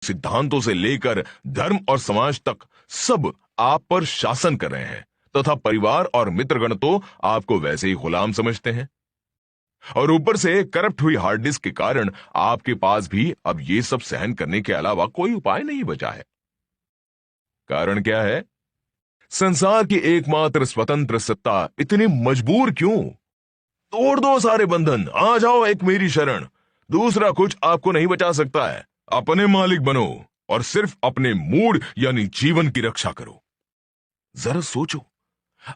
सिद्धांतों से लेकर धर्म और समाज तक सब आप पर शासन कर रहे हैं, तथा परिवार और मित्रगण तो आपको वैसे ही गुलाम समझते हैं। और ऊपर से करप्ट हुई हार्ड डिस्क के कारण आपके पास भी अब ये सब सहन करने के अलावा कोई उपाय नहीं बचा है। कारण क्या है? संसार की एकमात्र स्वतंत्र सत्ता इतनी मजबूर क्यों? तोड़ दो सारे बंधन, आ जाओ एक मेरी शरण। दूसरा कुछ आपको नहीं बचा सकता है। अपने मालिक बनो और सिर्फ अपने मूड यानी जीवन की रक्षा करो। जरा सोचो,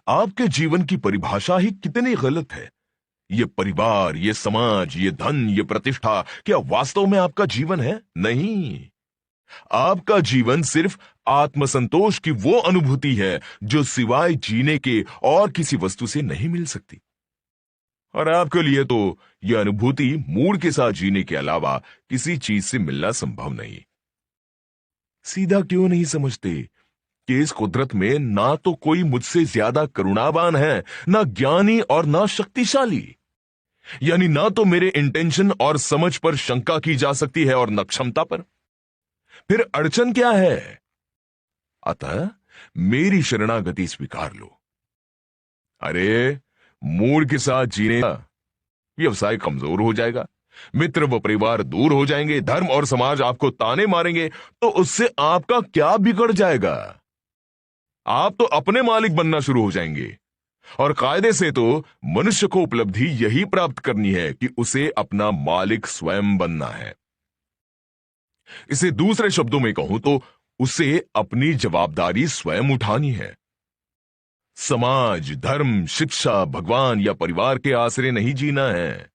आपके जीवन की परिभाषा ही कितनी गलत है। ये परिवार, ये समाज, ये धन, ये प्रतिष्ठा क्या वास्तव में आपका जीवन है? नहीं। आपका जीवन सिर्फ आत्मसंतोष की वो अनुभूति है जो सिवाय जीने के और किसी वस्तु से नहीं मिल सकती। और आपके लिए तो यह अनुभूति मूड के साथ जीने के अलावा किसी चीज से मिलना संभव नहीं। सीधा क्यों नहीं समझते कि इस कुदरत में ना तो कोई मुझसे ज्यादा करुणावान है, ना ज्ञानी और ना शक्तिशाली। यानी ना तो मेरे इंटेंशन और समझ पर शंका की जा सकती है और न क्षमता पर। फिर अड़चन क्या है? अतः मेरी शरणागति स्वीकार लो। अरे, मूड के साथ जीने का व्यवसाय कमजोर हो जाएगा, मित्र व परिवार दूर हो जाएंगे, धर्म और समाज आपको ताने मारेंगे, तो उससे आपका क्या बिगड़ जाएगा? आप तो अपने मालिक बनना शुरू हो जाएंगे। और कायदे से तो मनुष्य को उपलब्धि यही प्राप्त करनी है कि उसे अपना मालिक स्वयं बनना है। इसे दूसरे शब्दों में कहूं तो उसे अपनी जवाबदारी स्वयं उठानी है। समाज, धर्म, शिक्षा, भगवान या परिवार के आसरे नहीं जीना है।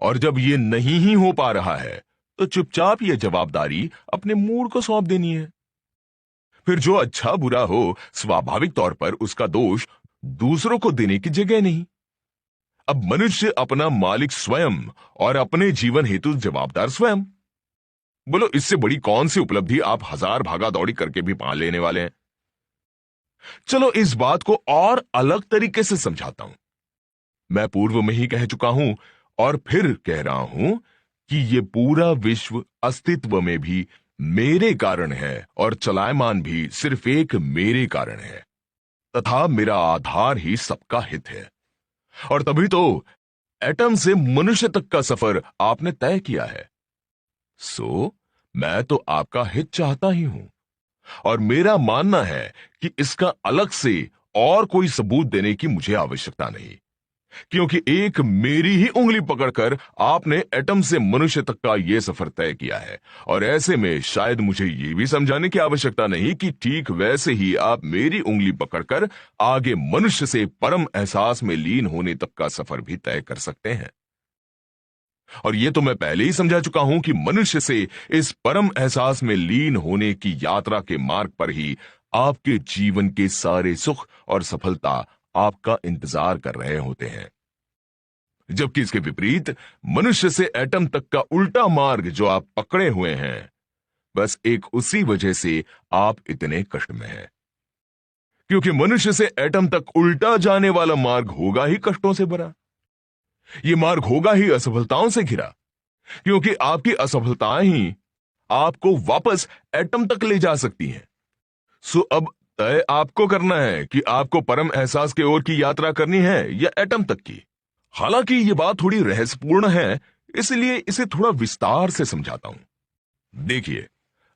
और जब ये नहीं ही हो पा रहा है तो चुपचाप ये जवाबदारी अपने मूड को सौंप देनी है। फिर जो अच्छा बुरा हो, स्वाभाविक तौर पर उसका दोष दूसरों को देने की जगह नहीं। अब मनुष्य अपना मालिक स्वयं और अपने जीवन हेतु जवाबदार स्वयं। बोलो, इससे बड़ी कौन सी उपलब्धि आप हजार भागा दौड़ी करके भी पा लेने वाले हैं? चलो इस बात को और अलग तरीके से समझाता हूं। मैं पूर्व में ही कह चुका हूं और फिर कह रहा हूं कि यह पूरा विश्व अस्तित्व में भी मेरे कारण है और चलायमान भी सिर्फ एक मेरे कारण है, तथा मेरा आधार ही सबका हित है। और तभी तो एटम से मनुष्य तक का सफर आपने तय किया है। सो मैं तो आपका हित चाहता ही हूं, और मेरा मानना है कि इसका अलग से और कोई सबूत देने की मुझे आवश्यकता नहीं, क्योंकि एक मेरी ही उंगली पकड़कर आपने एटम से मनुष्य तक का यह सफर तय किया है। और ऐसे में शायद मुझे यह भी समझाने की आवश्यकता नहीं कि ठीक वैसे ही आप मेरी उंगली पकड़कर आगे मनुष्य से परम एहसास में लीन होने तक का सफर भी तय कर सकते हैं। और यह तो मैं पहले ही समझा चुका हूं कि मनुष्य से इस परम एहसास में लीन होने की यात्रा के मार्ग पर ही आपके जीवन के सारे सुख और सफलता आपका इंतजार कर रहे होते हैं। जबकि इसके विपरीत मनुष्य से एटम तक का उल्टा मार्ग जो आप पकड़े हुए हैं, बस एक उसी वजह से आप इतने कष्ट में हैं। क्योंकि मनुष्य से एटम तक उल्टा जाने वाला मार्ग होगा ही कष्टों से भरा। यह मार्ग होगा ही असफलताओं से घिरा, क्योंकि आपकी असफलताएं ही आपको वापस एटम तक ले जा सकती हैं। सो अब तय आपको करना है कि आपको परम एहसास की ओर की यात्रा करनी है या एटम तक की। हालांकि यह बात थोड़ी रहस्यपूर्ण है, इसलिए इसे थोड़ा विस्तार से समझाता हूं। देखिए,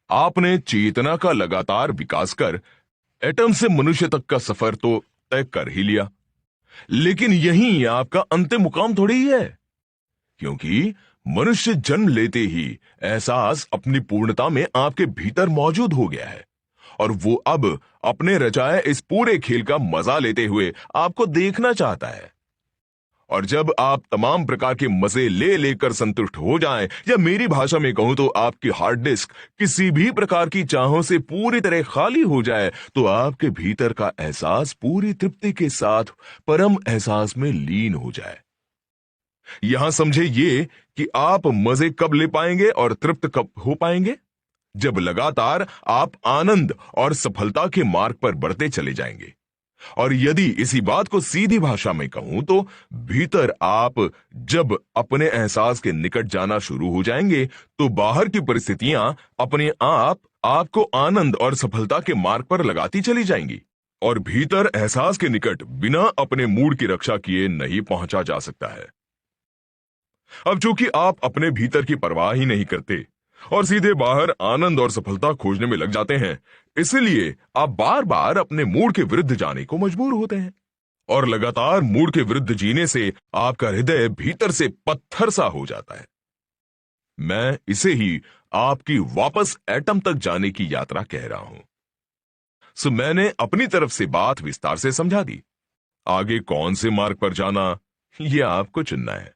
आपने चेतना का लगातार विकास कर एटम से मनुष्य तक का सफर तो तय कर ही लिया, लेकिन यही आपका अंतिम मुकाम थोड़ी ही है, क्योंकि मनुष्य जन्म लेते ही एहसास अपनी पूर्णता में आपके भीतर मौजूद हो गया है, और वो अब अपने रचाए इस पूरे खेल का मजा लेते हुए आपको देखना चाहता है। और जब आप तमाम प्रकार के मजे ले लेकर संतुष्ट हो जाएं, या मेरी भाषा में कहूं तो आपकी हार्ड डिस्क किसी भी प्रकार की चाहों से पूरी तरह खाली हो जाए, तो आपके भीतर का एहसास पूरी तृप्ति के साथ परम एहसास में लीन हो जाए। यहां समझे ये कि आप मजे कब ले पाएंगे और तृप्त कब हो पाएंगे, जब लगातार आप आनंद और सफलता के मार्ग पर बढ़ते चले जाएंगे। और यदि इसी बात को सीधी भाषा में कहूं तो भीतर आप जब अपने एहसास के निकट जाना शुरू हो जाएंगे तो बाहर की परिस्थितियां अपने आप आपको आनंद और सफलता के मार्ग पर लगाती चली जाएंगी। और भीतर एहसास के निकट बिना अपने मूड की रक्षा किए नहीं पहुंचा जा सकता है। अब चूंकि आप अपने भीतर की परवाह ही नहीं करते और सीधे बाहर आनंद और सफलता खोजने में लग जाते हैं, इसलिए आप बार बार अपने मूड के विरुद्ध जाने को मजबूर होते हैं। और लगातार मूड के विरुद्ध जीने से आपका हृदय भीतर से पत्थर सा हो जाता है। मैं इसे ही आपकी वापस एटम तक जाने की यात्रा कह रहा हूं। सो मैंने अपनी तरफ से बात विस्तार से समझा दी। आगे कौन से मार्ग पर जाना, यह आपको चुनना है।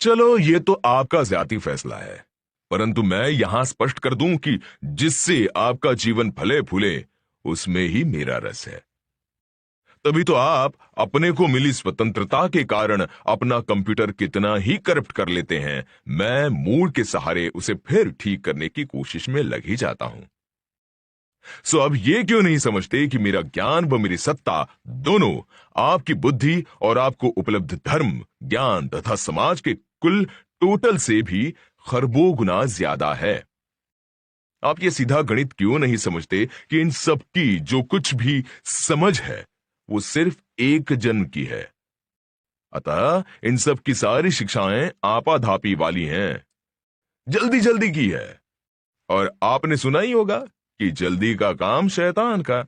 चलो, यह तो आपका ज़ाती फैसला है, परंतु मैं यहां स्पष्ट कर दूं कि जिससे आपका जीवन फले फूले उसमें ही मेरा रस है। तभी तो आप अपने को मिली स्वतंत्रता के कारण अपना कंप्यूटर कितना ही करप्ट कर लेते हैं, मैं मूड के सहारे उसे फिर ठीक करने की कोशिश में लग ही जाता हूं। सो अब ये क्यों नहीं समझते कि मेरा ज्ञान व मेरी सत्ता दोनों आपकी बुद्धि और आपको उपलब्ध धर्म, ज्ञान तथा समाज के कुल टोटल से भी खरबों गुना ज्यादा है। आप ये सीधा गणित क्यों नहीं समझते कि इन सब की जो कुछ भी समझ है वो सिर्फ एक जन्म की है। अतः इन सब की सारी शिक्षाएं आपाधापी वाली हैं, जल्दी जल्दी की है। और आपने सुना ही होगा कि जल्दी का काम शैतान का।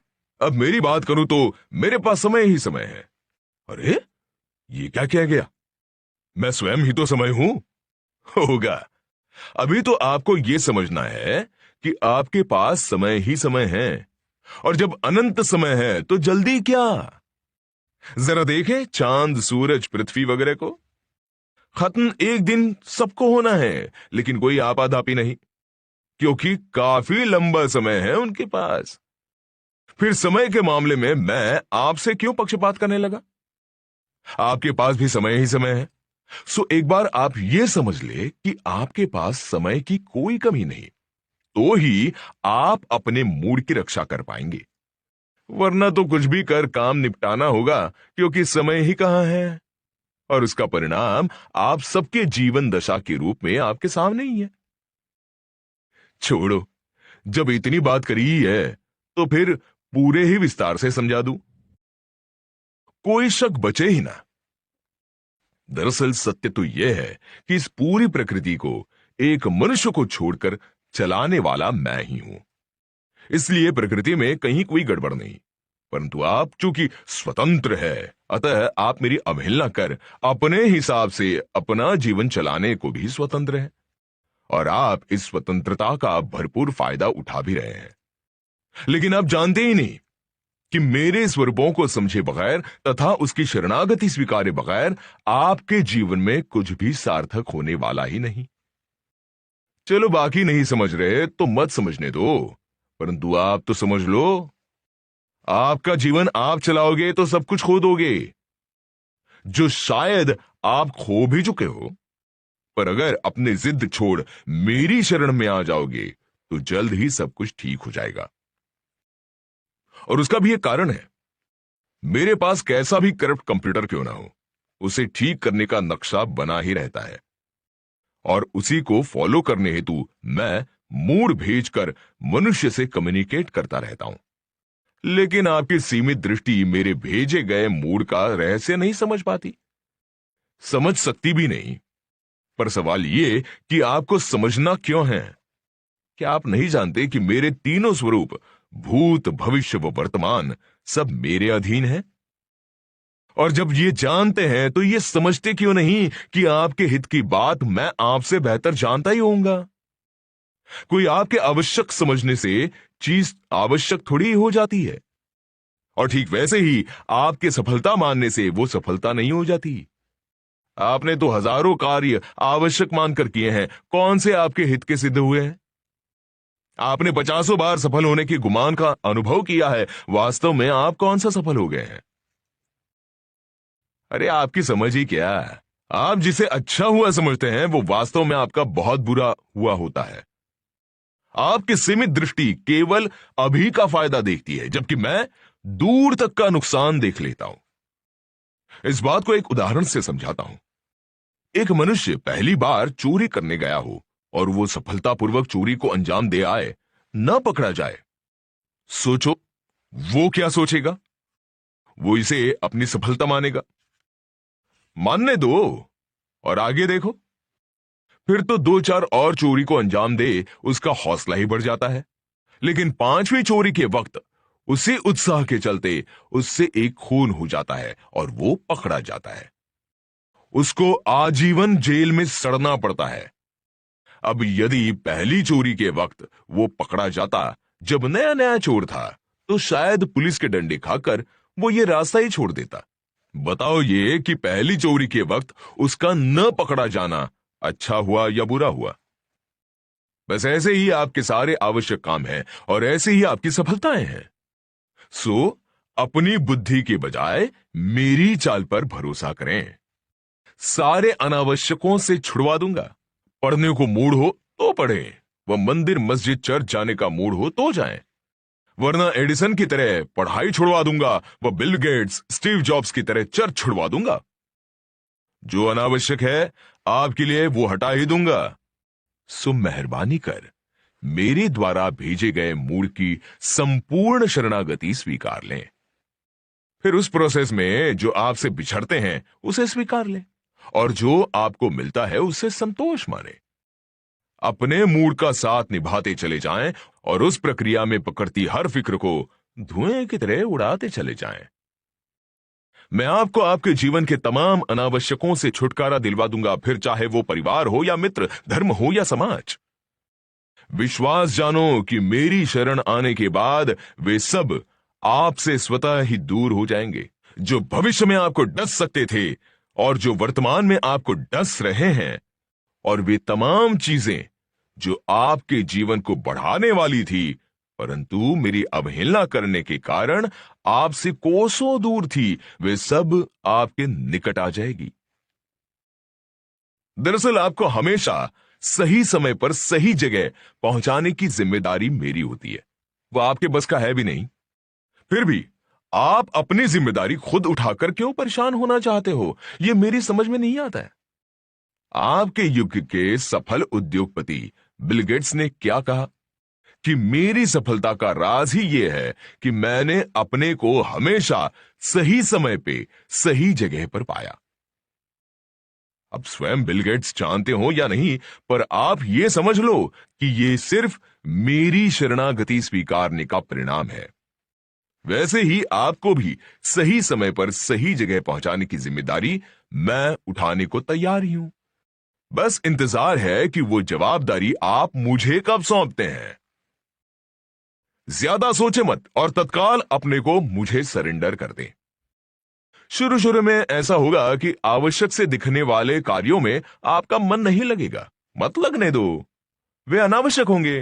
अब मेरी बात करूं तो मेरे पास समय ही समय है। अरे, ये क्या कह गया? मैं स्वयं ही तो समय हूं। होगा। अभी तो आपको यह समझना है कि आपके पास समय ही समय है, और जब अनंत समय है तो जल्दी क्या? जरा देखें चांद, सूरज, पृथ्वी वगैरह को। खत्म एक दिन सबको होना है, लेकिन कोई आपाधापी नहीं, क्योंकि काफी लंबा समय है उनके पास। फिर समय के मामले में मैं आपसे क्यों पक्षपात करने लगा? आपके पास भी समय ही समय है। सो एक बार आप यह समझ ले कि आपके पास समय की कोई कमी नहीं, तो ही आप अपने मूड की रक्षा कर पाएंगे। वरना तो कुछ भी कर काम निपटाना होगा, क्योंकि समय ही कहां है, और उसका परिणाम आप सबके जीवन दशा के रूप में आपके सामने ही है। छोड़ो, जब इतनी बात करी ही है तो फिर पूरे ही विस्तार से समझा दूं, कोई शक बचे ही ना। दरअसल सत्य तो यह है कि इस पूरी प्रकृति को एक मनुष्य को छोड़कर चलाने वाला मैं ही हूं। इसलिए प्रकृति में कहीं कोई गड़बड़ नहीं, परंतु आप चूंकि स्वतंत्र है, अतः आप मेरी अवहेलना कर अपने हिसाब से अपना जीवन चलाने को भी स्वतंत्र है, और आप इस स्वतंत्रता का भरपूर फायदा उठा भी रहे हैं। लेकिन आप जानते ही नहीं कि मेरे स्वरूपों को समझे बगैर तथा उसकी शरणागति स्वीकारे बगैर आपके जीवन में कुछ भी सार्थक होने वाला ही नहीं। चलो, बाकी नहीं समझ रहे तो मत समझने दो, परंतु आप तो समझ लो, आपका जीवन आप चलाओगे तो सब कुछ खो दोगे, जो शायद आप खो भी चुके हो। पर अगर अपने जिद छोड़ मेरी शरण में आ जाओगे तो जल्द ही सब कुछ ठीक हो जाएगा। और उसका भी एक कारण है। मेरे पास कैसा भी करप्ट कंप्यूटर क्यों ना हो, उसे ठीक करने का नक्शा बना ही रहता है, और उसी को फॉलो करने हेतु मैं मूड भेजकर मनुष्य से कम्युनिकेट करता रहता हूं। लेकिन आपकी सीमित दृष्टि मेरे भेजे गए मूड का रहस्य नहीं समझ पाती, समझ सकती भी नहीं। पर सवाल यह कि आपको समझना क्यों है? क्या आप नहीं जानते कि मेरे तीनों स्वरूप, भूत, भविष्य व वर्तमान, सब मेरे अधीन हैं? और जब ये जानते हैं तो ये समझते क्यों नहीं कि आपके हित की बात मैं आपसे बेहतर जानता ही होऊंगा? कोई आपके आवश्यक समझने से चीज आवश्यक थोड़ी हो जाती है, और ठीक वैसे ही आपके सफलता मानने से वो सफलता नहीं हो जाती। आपने तो हजारों कार्य आवश्यक मानकर किए हैं, कौन से आपके हित के सिद्ध हुए हैं? आपने 50 बार सफल होने के गुमान का अनुभव किया है, वास्तव में आप कौन सा सफल हो गए हैं? अरे, आपकी समझ ही क्या है? आप जिसे अच्छा हुआ समझते हैं वो वास्तव में आपका बहुत बुरा हुआ होता है। आपकी सीमित दृष्टि केवल अभी का फायदा देखती है, जबकि मैं दूर तक का नुकसान देख लेता हूं। इस बात को एक उदाहरण से समझाता हूं। एक मनुष्य पहली बार चोरी करने गया हो और वो सफलतापूर्वक चोरी को अंजाम दे आए, न पकड़ा जाए। सोचो, वो क्या सोचेगा? वो इसे अपनी सफलता मानेगा। मानने दो और आगे देखो। फिर तो 2-4 और चोरी को अंजाम दे उसका हौसला ही बढ़ जाता है। लेकिन 5वीं चोरी के वक्त उसी उत्साह के चलते उससे एक खून हो जाता है और वो पकड़ा जाता है। उसको आजीवन जेल में सड़ना पड़ता है। अब यदि पहली चोरी के वक्त वो पकड़ा जाता जब नया नया चोर था, तो शायद पुलिस के डंडे खाकर वो ये रास्ता ही छोड़ देता। बताओ ये कि पहली चोरी के वक्त उसका न पकड़ा जाना अच्छा हुआ या बुरा हुआ? बस ऐसे ही आपके सारे आवश्यक काम हैं और ऐसे ही आपकी सफलताएं हैं। सो अपनी बुद्धि के बजाय मेरी चाल पर भरोसा करें। सारे अनावश्यकों से छुड़वा दूंगा। पढ़ने को मूड हो तो पढ़ें, वह मंदिर मस्जिद चर्च जाने का मूड हो तो जाएं। वरना एडिसन की तरह पढ़ाई छुड़वा दूंगा, वह बिल गेट्स स्टीव जॉब्स की तरह चर्च छुड़वा दूंगा। जो अनावश्यक है आपके लिए वो हटा ही दूंगा। सो मेहरबानी कर मेरे द्वारा भेजे गए मूड की संपूर्ण शरणागति स्वीकार लें। फिर उस प्रोसेस में जो आपसे बिछड़ते हैं उसे स्वीकार लें और जो आपको मिलता है उससे संतोष माने। अपने मूड का साथ निभाते चले जाएं और उस प्रक्रिया में पकड़ती हर फिक्र को धुएं की तरह उड़ाते चले जाएं। मैं आपको आपके जीवन के तमाम अनावश्यकों से छुटकारा दिलवा दूंगा, फिर चाहे वो परिवार हो या मित्र, धर्म हो या समाज। विश्वास जानो कि मेरी शरण आने के बाद वे सब आपसे स्वतः ही दूर हो जाएंगे। जो भविष्य में आपको डस सकते थे और जो वर्तमान में आपको डस रहे हैं, और वे तमाम चीजें जो आपके जीवन को बढ़ाने वाली थी परंतु मेरी अवहेलना करने के कारण आपसे कोसों दूर थी, वे सब आपके निकट आ जाएगी। दरअसल आपको हमेशा सही समय पर सही जगह पहुंचाने की जिम्मेदारी मेरी होती है, वो आपके बस का है भी नहीं। फिर भी आप अपनी जिम्मेदारी खुद उठाकर क्यों परेशान होना चाहते हो, यह मेरी समझ में नहीं आता है। आपके युग के सफल उद्योगपति बिल गेट्स ने क्या कहा कि मेरी सफलता का राज ही यह है कि मैंने अपने को हमेशा सही समय पे सही जगह पर पाया। अब स्वयं बिल गेट्स जानते हो या नहीं, पर आप यह समझ लो कि यह सिर्फ मेरी शरणागति स्वीकारने का परिणाम है। वैसे ही आपको भी सही समय पर सही जगह पहुंचाने की जिम्मेदारी मैं उठाने को तैयार ही हूं। बस इंतजार है कि वो जवाबदारी आप मुझे कब सौंपते हैं। ज्यादा सोचे मत और तत्काल अपने को मुझे सरेंडर कर दें। शुरू शुरू में ऐसा होगा कि आवश्यक से दिखने वाले कार्यों में आपका मन नहीं लगेगा, मत लगने दो, वे अनावश्यक होंगे।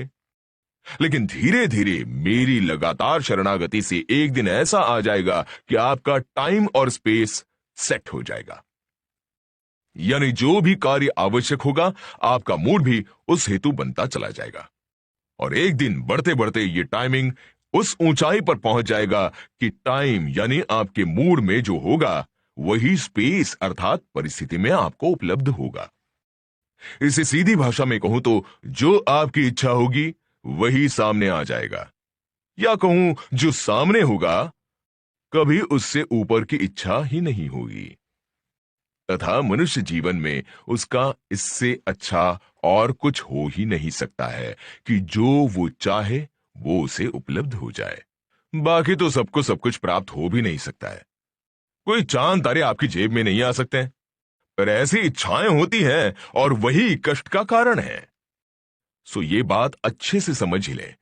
लेकिन धीरे धीरे मेरी लगातार शरणागति से एक दिन ऐसा आ जाएगा कि आपका टाइम और स्पेस सेट हो जाएगा। यानी जो भी कार्य आवश्यक होगा आपका मूड भी उस हेतु बनता चला जाएगा और एक दिन बढ़ते बढ़ते ये टाइमिंग उस ऊंचाई पर पहुंच जाएगा कि टाइम यानी आपके मूड में जो होगा वही स्पेस अर्थात परिस्थिति में आपको उपलब्ध होगा। इसे सीधी भाषा में कहूं तो जो आपकी इच्छा होगी वही सामने आ जाएगा, या कहूं जो सामने होगा कभी उससे ऊपर की इच्छा ही नहीं होगी। तथा मनुष्य जीवन में उसका इससे अच्छा और कुछ हो ही नहीं सकता है कि जो वो चाहे वो उसे उपलब्ध हो जाए। बाकी तो सबको सब कुछ प्राप्त हो भी नहीं सकता है। कोई चांद तारे आपकी जेब में नहीं आ सकते हैं, पर ऐसी इच्छाएं होती हैं और वही कष्ट का कारण है। सो ये बात अच्छे से समझ ही लें।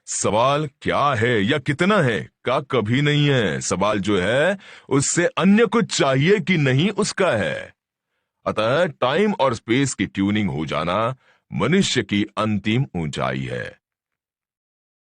सवाल क्या है या कितना है का कभी नहीं है, सवाल जो है उससे अन्य कुछ चाहिए कि नहीं उसका है। अतः टाइम और स्पेस की ट्यूनिंग हो जाना मनुष्य की अंतिम ऊंचाई है।